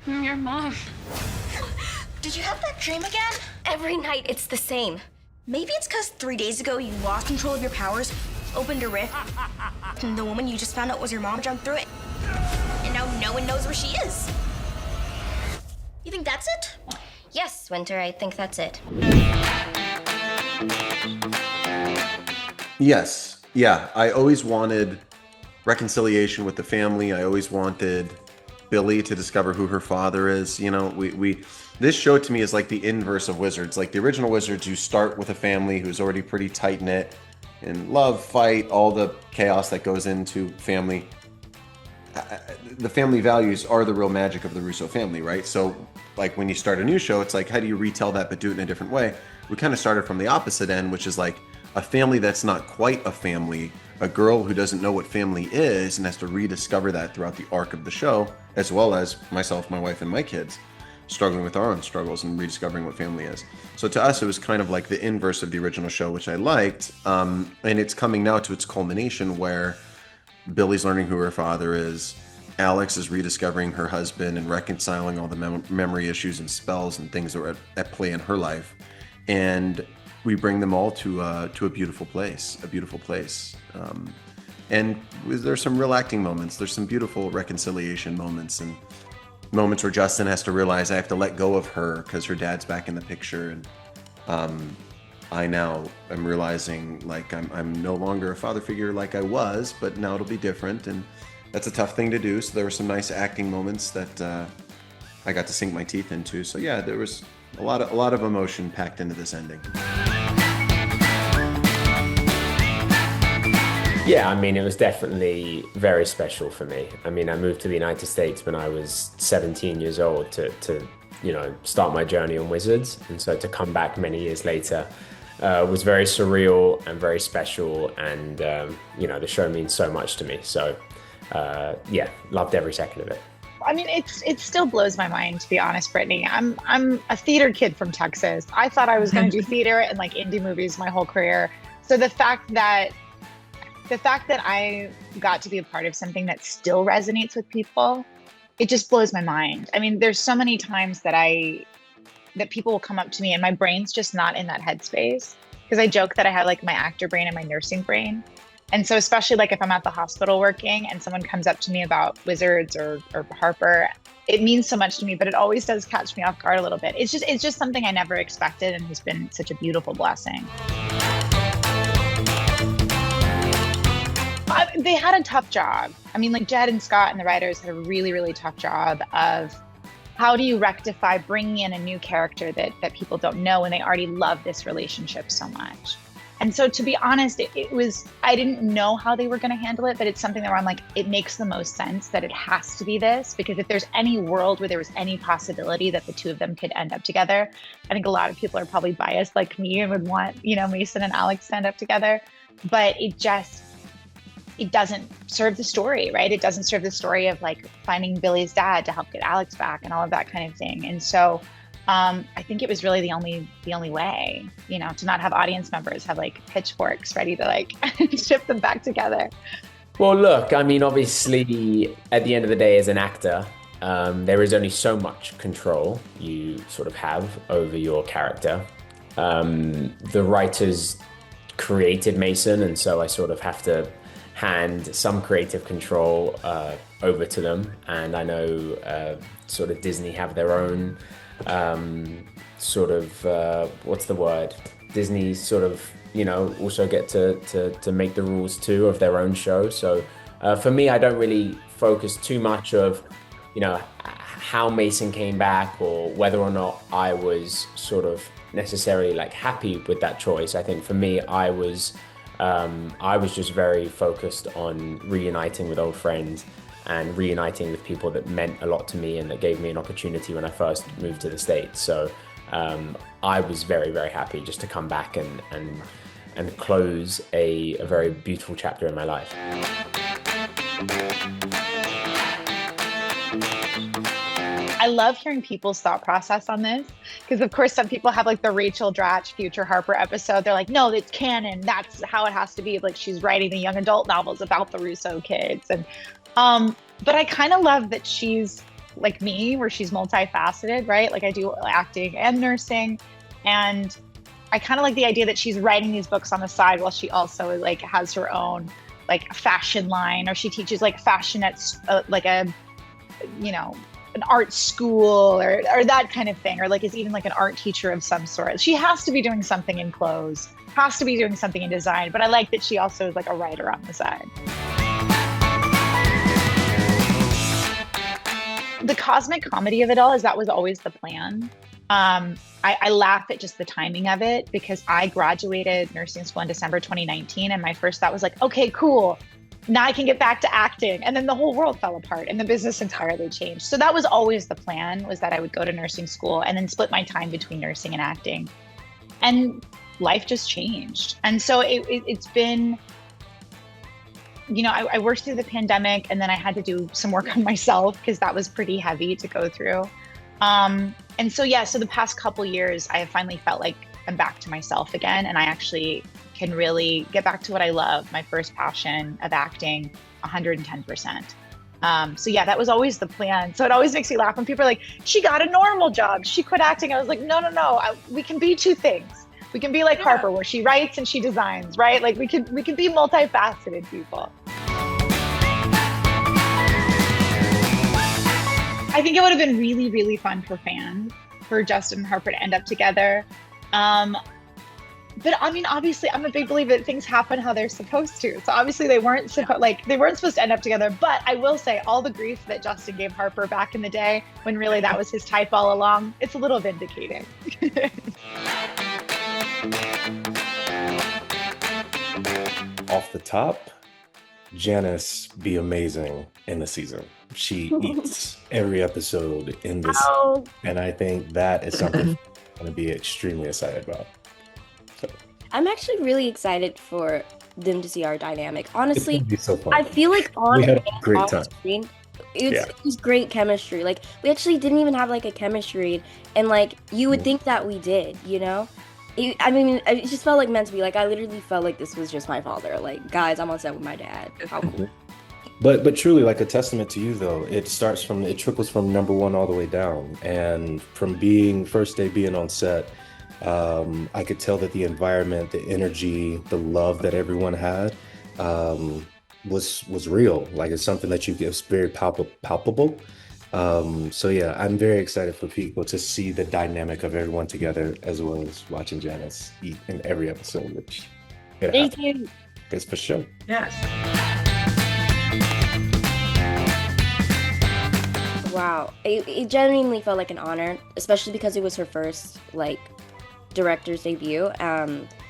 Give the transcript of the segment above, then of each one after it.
Your mom. Did you have that dream again? Every night it's the same. Maybe it's because 3 days ago you lost control of your powers, opened a rift, and the woman you just found out was your mom jumped through it. And now no one knows where she is. You think that's it? Yes, Winter, I think that's it. Yes. Yeah, I always wanted reconciliation with the family. I always wanted Billy to discover who her father is. You know, this show to me is like the inverse of Wizards. Like the original Wizards, you start with a family who's already pretty tight-knit and love, fight, all the chaos that goes into family. The family values are the real magic of the Russo family, right? So like when you start a new show, it's like, how do you retell that but do it in a different way? We kind of started from the opposite end, which is like a family that's not quite a family, a girl who doesn't know what family is and has to rediscover that throughout the arc of the show, as well as myself, my wife, and my kids struggling with our own struggles and rediscovering what family is. So to us, it was kind of like the inverse of the original show, which I liked. And it's coming now to its culmination where Billy's learning who her father is. Alex is rediscovering her husband and reconciling all the memory issues and spells and things that were at play in her life. And we bring them all to a beautiful place, and there's some real acting moments. There's some beautiful reconciliation moments and moments where Justin has to realize I have to let go of her because her dad's back in the picture. And I now am realizing like I'm no longer a father figure like I was, but now it'll be different. And that's a tough thing to do. So there were some nice acting moments that I got to sink my teeth into. So yeah, there was a lot of emotion packed into this ending. Yeah, I mean, it was definitely very special for me. I mean, I moved to the United States when I was 17 years old to start my journey on Wizards. And so to come back many years later was very surreal and very special. And, the show means so much to me. So, yeah, loved every second of it. I mean, it still blows my mind, to be honest, Brittany. I'm a theater kid from Texas. I thought I was going to do theater and like indie movies my whole career. So the fact that I got to be a part of something that still resonates with people, it just blows my mind. I mean, there's so many times that people will come up to me and my brain's just not in that headspace, because I joke that I have like my actor brain and my nursing brain. And so especially like if I'm at the hospital working and someone comes up to me about Wizards or Harper, it means so much to me, but it always does catch me off guard a little bit. It's just something I never expected and has been such a beautiful blessing. They had a tough job. I mean, like Jed and Scott and the writers had a really, really tough job of how do you rectify bringing in a new character that people don't know when they already love this relationship so much. And so to be honest, I didn't know how they were going to handle it, but it's something that I'm like, it makes the most sense that it has to be this, because if there's any world where there was any possibility that the two of them could end up together, I think a lot of people are probably biased like me and would want, Mason and Alex to end up together, but it doesn't serve the story, right? It doesn't serve the story of like finding Billy's dad to help get Alex back and all of that kind of thing. And so I think it was really the only way, to not have audience members have like pitchforks ready to like ship them back together. Well, look, I mean, obviously at the end of the day as an actor, there is only so much control you sort of have over your character. The writers created Mason, and so I sort of have to hand some creative control over to them. And I know sort of Disney have their own what's the word? Disney sort of, also get to make the rules too of their own show. So for me, I don't really focus too much of, how Mason came back or whether or not I was sort of necessarily like happy with that choice. I think for me, I was just very focused on reuniting with old friends and reuniting with people that meant a lot to me and that gave me an opportunity when I first moved to the States. So I was very, very happy just to come back and close a very beautiful chapter in my life. I love hearing people's thought process on this, because of course some people have like the Rachel Dratch future Harper episode. They're like, no, it's canon. That's how it has to be. Like she's writing the young adult novels about the Russo kids. And but I kind of love that she's like me, where she's multifaceted, right? Like I do acting and nursing. And I kind of like the idea that she's writing these books on the side while she also like has her own like fashion line, or she teaches like fashion at like a, you know, an art school or that kind of thing, or like is even like an art teacher of some sort. She has to be doing something in clothes, has to be doing something in design, but I like that she also is like a writer on the side. The cosmic comedy of it all is that was always the plan. I laugh at just the timing of it, because I graduated nursing school in December 2019, and my first thought was like, okay, cool. Now I can get back to acting. And then the whole world fell apart and the business entirely changed. So that was always the plan, was that I would go to nursing school and then split my time between nursing and acting. And life just changed. And so it's been, you know, I worked through the pandemic, and then I had to do some work on myself because that was pretty heavy to go through. And so, yeah, so the past couple years, I have finally felt like I'm back to myself again, and I actually can really get back to what I love, my first passion of acting, 110%. So yeah, that was always the plan. So it always makes me laugh when people are like, she got a normal job, she quit acting. I was like, no, we can be two things. We can be like Harper, where she writes and she designs, right? Like we can be multifaceted people. I think it would have been really, really fun for fans, for Justin and Harper to end up together. But I mean, obviously, I'm a big believer that things happen how they're supposed to. So obviously, they weren't supposed to end up together. But I will say, all the grief that Justin gave Harper back in the day, when really that was his type all along, it's a little vindicating. Off the top, Janice be amazing in the season. She eats every episode in this, and I think that is something I'm going to be extremely excited about. So. I'm actually really excited for them to see our dynamic. Honestly, It's gonna be so fun. I feel like on We had a and great off time. screen, it was great chemistry. Like we actually didn't even have like a chemistry read, and like you would think that we did, you know? I mean, it just felt like meant to be. Like I literally felt like this was just my father. Like, guys, I'm on set with my dad. How cool. But truly, like a testament to you, though, it trickles from number one all the way down. And from first day being on set, I could tell that the environment, the energy, the love that everyone had was real. Like it's something that it's very palpable. So yeah, I'm very excited for people to see the dynamic of everyone together, as well as watching Janice eat in every episode, which it's for sure. Yes. Wow, it genuinely felt like an honor, especially because it was her first like director's debut.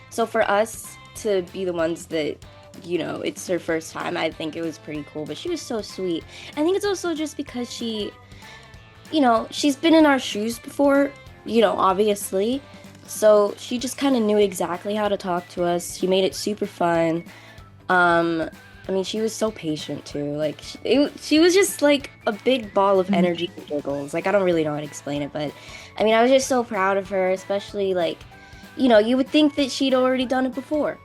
So for us to be the ones that, you know, it's her first time, I think it was pretty cool. But she was so sweet. I think it's also just because she, you know, she's been in our shoes before, you know, obviously. So she just kind of knew exactly how to talk to us. She made it super fun. I mean, she was so patient too. Like she was just like a big ball of energy and giggles. Like I don't really know how to explain it, but I mean, I was just so proud of her, especially like, you know, you would think that she'd already done it before,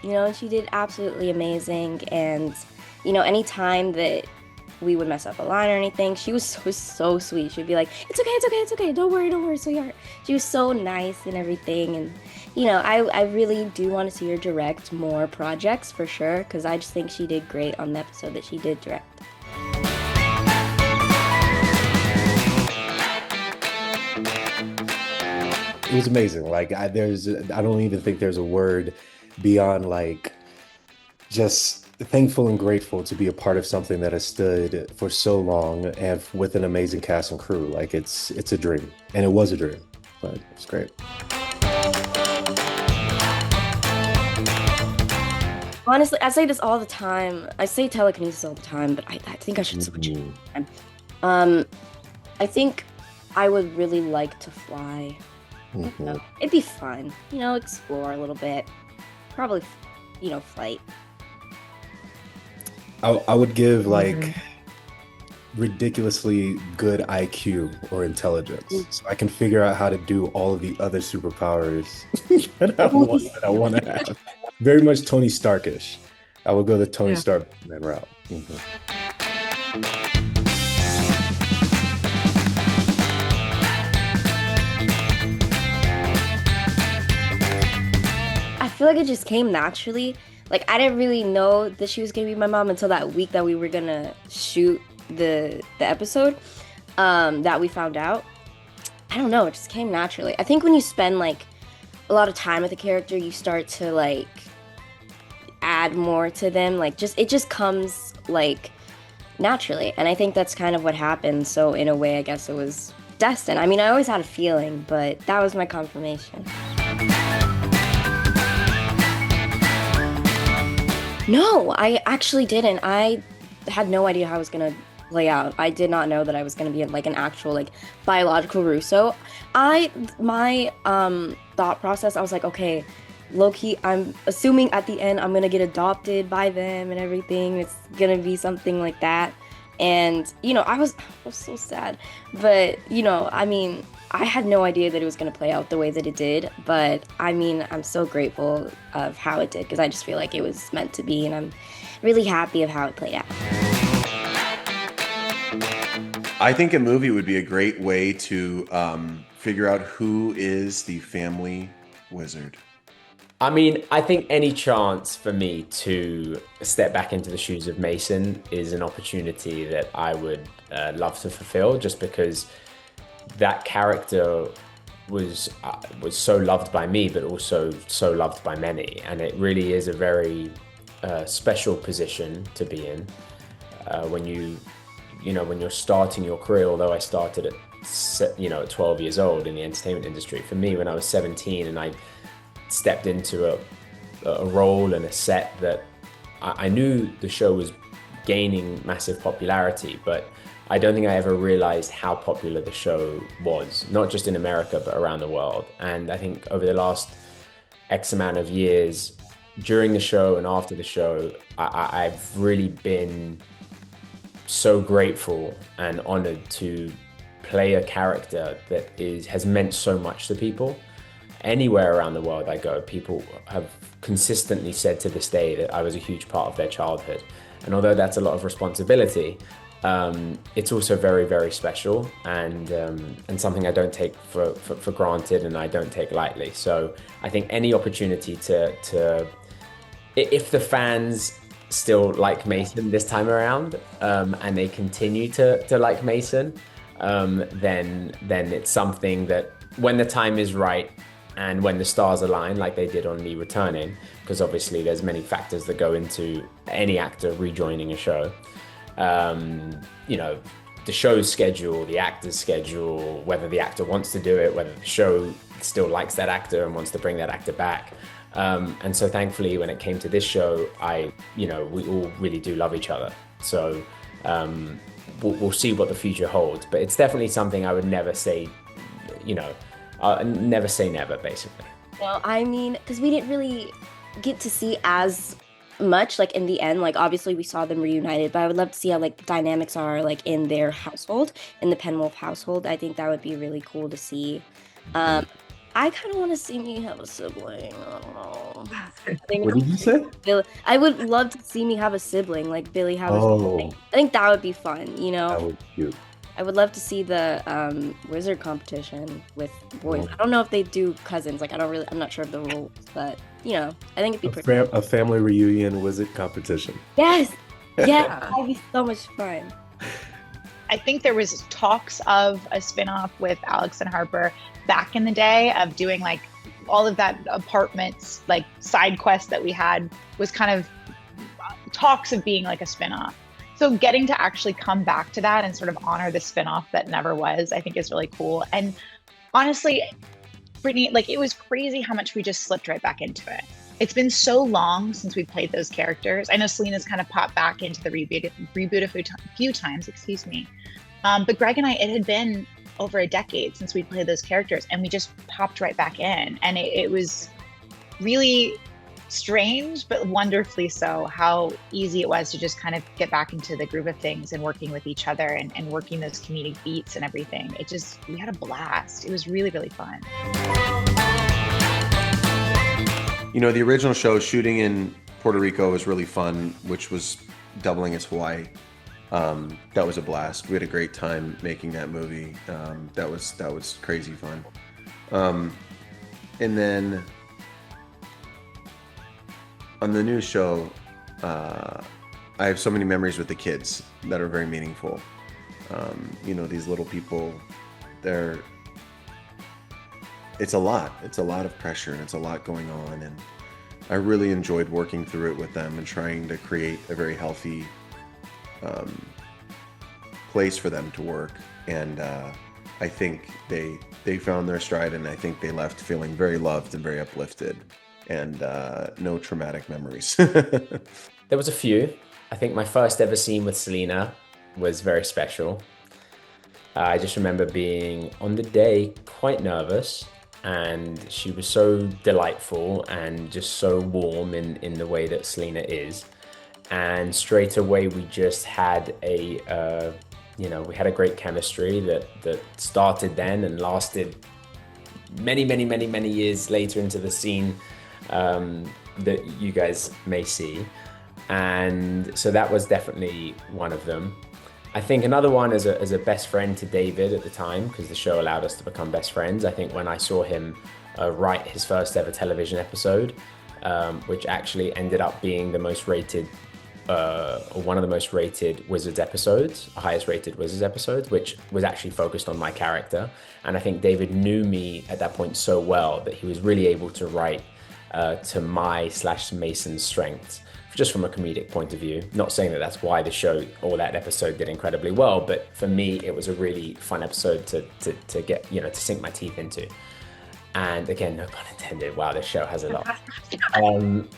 you know, and she did absolutely amazing. And, you know, anytime that we would mess up a line or anything, she was so sweet. She'd be like, it's okay. Don't worry, sweetheart. She was so nice and everything. And, you know, I really do want to see her direct more projects for sure, because I just think she did great on the episode that she did direct. It was amazing. Like I don't even think there's a word beyond like just thankful and grateful to be a part of something that has stood for so long and with an amazing cast and crew. Like it's a dream, and it was a dream, but it's great. Honestly, I say this all the time. I say telekinesis all the time, but I think I should switch it. I think I would really like to fly. Mm-hmm. It'd be fun, you know, explore a little bit. Probably, you know, flight. I would give like ridiculously good IQ or intelligence, so I can figure out how to do all of the other superpowers that I want to have. Very much Tony Starkish. I would go the Tony Stark route. feel like it just came naturally. Like I didn't really know that she was gonna be my mom until that week that we were gonna shoot the episode, that we found out. I don't know, it just came naturally. I think when you spend like a lot of time with a character, you start to like add more to them. Like it just comes like naturally. And I think that's kind of what happened. So in a way, I guess it was destined. I mean, I always had a feeling, but that was my confirmation. No, I actually didn't. I had no idea how it was gonna play out. I did not know that I was gonna be like an actual like biological Russo. My thought process, I was like, okay, low-key, I'm assuming at the end I'm gonna get adopted by them and everything. It's gonna be something like that. And, you know, I was so sad. But, you know, I mean, I had no idea that it was gonna play out the way that it did. But, I mean, I'm so grateful of how it did because I just feel like it was meant to be. And I'm really happy of how it played out. I think a movie would be a great way to figure out who is the family wizard. I mean, I think any chance for me to step back into the shoes of Mason is an opportunity that I would love to fulfill, just because that character was so loved by me, but also so loved by many. And it really is a very special position to be in when when you're starting your career. Although I started at 12 years old in the entertainment industry. For me, when I was 17 and I stepped into a role and a set that I knew the show was gaining massive popularity, but I don't think I ever realized how popular the show was, not just in America, but around the world. And I think over the last X amount of years, during the show and after the show, I've really been so grateful and honored to play a character that has meant so much to people. Anywhere around the world I go, people have consistently said to this day that I was a huge part of their childhood. And although that's a lot of responsibility, it's also very, very special and something I don't take for granted and I don't take lightly. So I think any opportunity to if the fans still like Mason this time around, and they continue to like Mason, then it's something that when the time is right and when the stars align, like they did on me returning, because obviously there's many factors that go into any actor rejoining a show. The show's schedule, the actor's schedule, whether the actor wants to do it, whether the show still likes that actor and wants to bring that actor back. And so thankfully, when it came to this show, we all really do love each other. So we'll see what the future holds. But it's definitely something I would never say, never say never, basically. Well, I mean, because we didn't really get to see as much, like in the end, like obviously we saw them reunited, but I would love to see how like the dynamics are like in their household, in the Penwolf household. I think that would be really cool to see. I kind of want to see me have a sibling. I don't know. What did you say? I would love to see me have a sibling, like Billy have a sibling. I think that would be fun, you know? That would be cute. I would love to see the wizard competition with boys. I don't know if they do cousins. Like, I'm not sure of the rules, but, I think it'd be pretty cool. A family reunion wizard competition. Yes! Yeah, that'd be so much fun. I think there was talks of a spinoff with Alex and Harper back in the day of doing like all of that apartments, like side quest that we had was kind of talks of being like a spinoff. So getting to actually come back to that and sort of honor the spinoff that never was, I think is really cool. And honestly, Brittany, like it was crazy how much we just slipped right back into it. It's been so long since we played those characters. I know Selena's kind of popped back into the reboot a few times, excuse me. But Greg and I, it had been over a decade since we played those characters and we just popped right back in. And it was really strange, but wonderfully so, how easy it was to just kind of get back into the groove of things and working with each other and working those comedic beats and everything. We had a blast. It was really, really fun. The original show shooting in Puerto Rico was really fun, which was doubling as Hawaii. That was a blast. We had a great time making that movie. That was crazy fun. And then on the new show, I have so many memories with the kids that are very meaningful. You know, these little people, it's a lot. It's a lot of pressure and it's a lot going on. And I really enjoyed working through it with them and trying to create a very healthy place for them to work. And I think they found their stride, and I think they left feeling very loved and very uplifted, and no traumatic memories. There was a few. I think my first ever scene with Selena was very special. I just remember being on the day quite nervous, and she was so delightful and just so warm in the way that Selena is. And straight away we just had we had a great chemistry that started then and lasted many years later into the scene that you guys may see. And so that was definitely one of them. I think another one as a best friend to David at the time, because the show allowed us to become best friends. I think when I saw him write his first ever television episode, which actually ended up being the most rated, one of the most rated Wizards episodes, highest rated Wizards episodes, which was actually focused on my character. And I think David knew me at that point so well that he was really able to write to my/Mason's strengths, just from a comedic point of view. Not saying that that's why the show or that episode did incredibly well, but for me, it was a really fun episode to get, to sink my teeth into. And again, no pun intended. Wow, this show has a lot.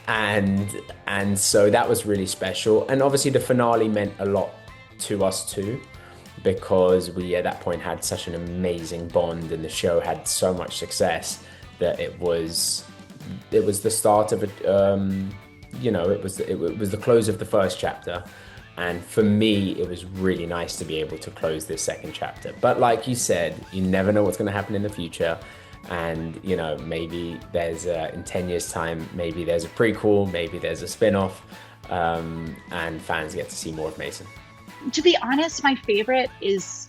And so that was really special. And obviously the finale meant a lot to us too, because we at that point had such an amazing bond, and the show had so much success that it was the start of it. It was the close of the first chapter. And for me, it was really nice to be able to close this second chapter. But like you said, you never know what's going to happen in the future. And, maybe there's in 10 years time, maybe there's a prequel, maybe there's a spin-off, and fans get to see more of Mason. To be honest, my favorite is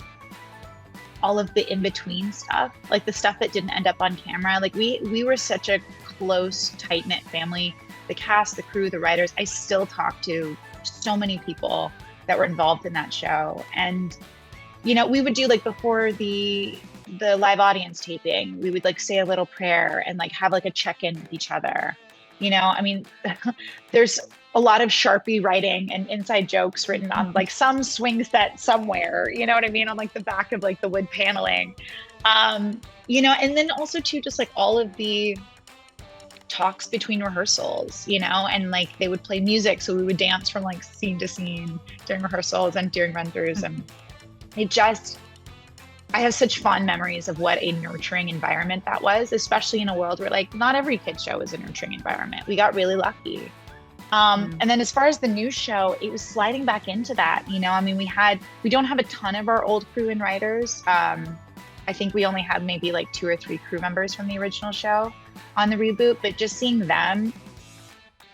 all of the in-between stuff, like the stuff that didn't end up on camera. Like we were such a close, tight-knit family. The cast, the crew, the writers, I still talk to so many people that were involved in that show. And, we would do like before the live audience taping, we would like say a little prayer and like have like a check-in with each other. There's a lot of Sharpie writing and inside jokes written on like some swing set somewhere, you know what I mean? On like the back of like the wood paneling, and then also too, just like all of the talks between rehearsals, and like they would play music. So we would dance from like scene to scene during rehearsals and during run-throughs. And I have such fond memories of what a nurturing environment that was, especially in a world where like not every kid's show is a nurturing environment. We got really lucky. And then as far as the new show, it was sliding back into that, we don't have a ton of our old crew and writers. I think we only had maybe like 2 or 3 crew members from the original show on the reboot, but just seeing them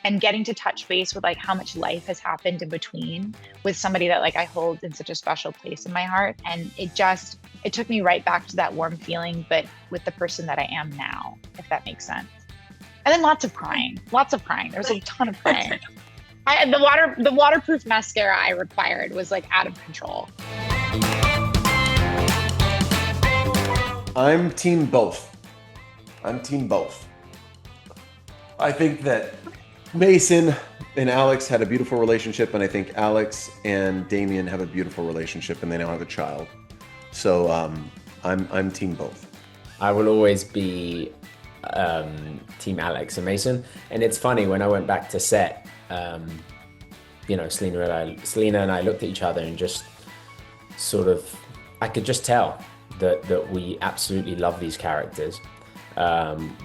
and getting to touch base with like how much life has happened in between with somebody that like I hold in such a special place in my heart. And it took me right back to that warm feeling, but with the person that I am now, if that makes sense. And then lots of crying. There's a ton of crying. The waterproof mascara I required was like out of control. I'm team both. I think that Mason and Alex had a beautiful relationship, and I think Alex and Damien have a beautiful relationship, and they now have a child. So I'm team both. I will always be team Alex and Mason. And it's funny, when I went back to set, Selena and I looked at each other and just sort of, I could just tell that we absolutely love these characters.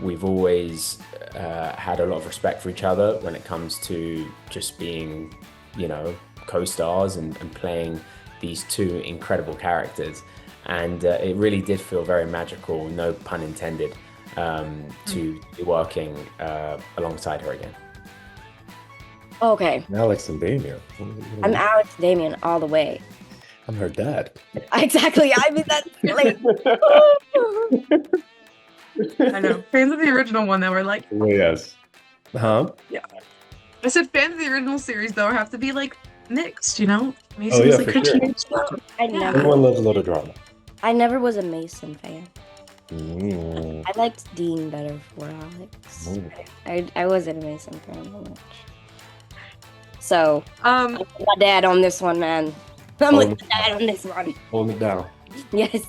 We've always had a lot of respect for each other when it comes to just being, co-stars and playing these 2 incredible characters. And it really did feel very magical, no pun intended, to be working alongside her again. Okay. Alex and Damien. I'm Alex Damien all the way. I'm her dad. Exactly. I mean, that's like... I know. Fans of the original one that were like... Yes. Huh? Yeah. I said fans of the original series though have to be like mixed, you know? Oh, Mason yeah, was like for her sure. teenage love. I Yeah. never, Everyone loves a little drama. I never was a Mason fan. Mm. I liked Dean better for Alex. Mm. I wasn't a Mason fan that much. So Um, I'm with my dad on this one, man. I'm with my dad on this one. Hold it down. Yes.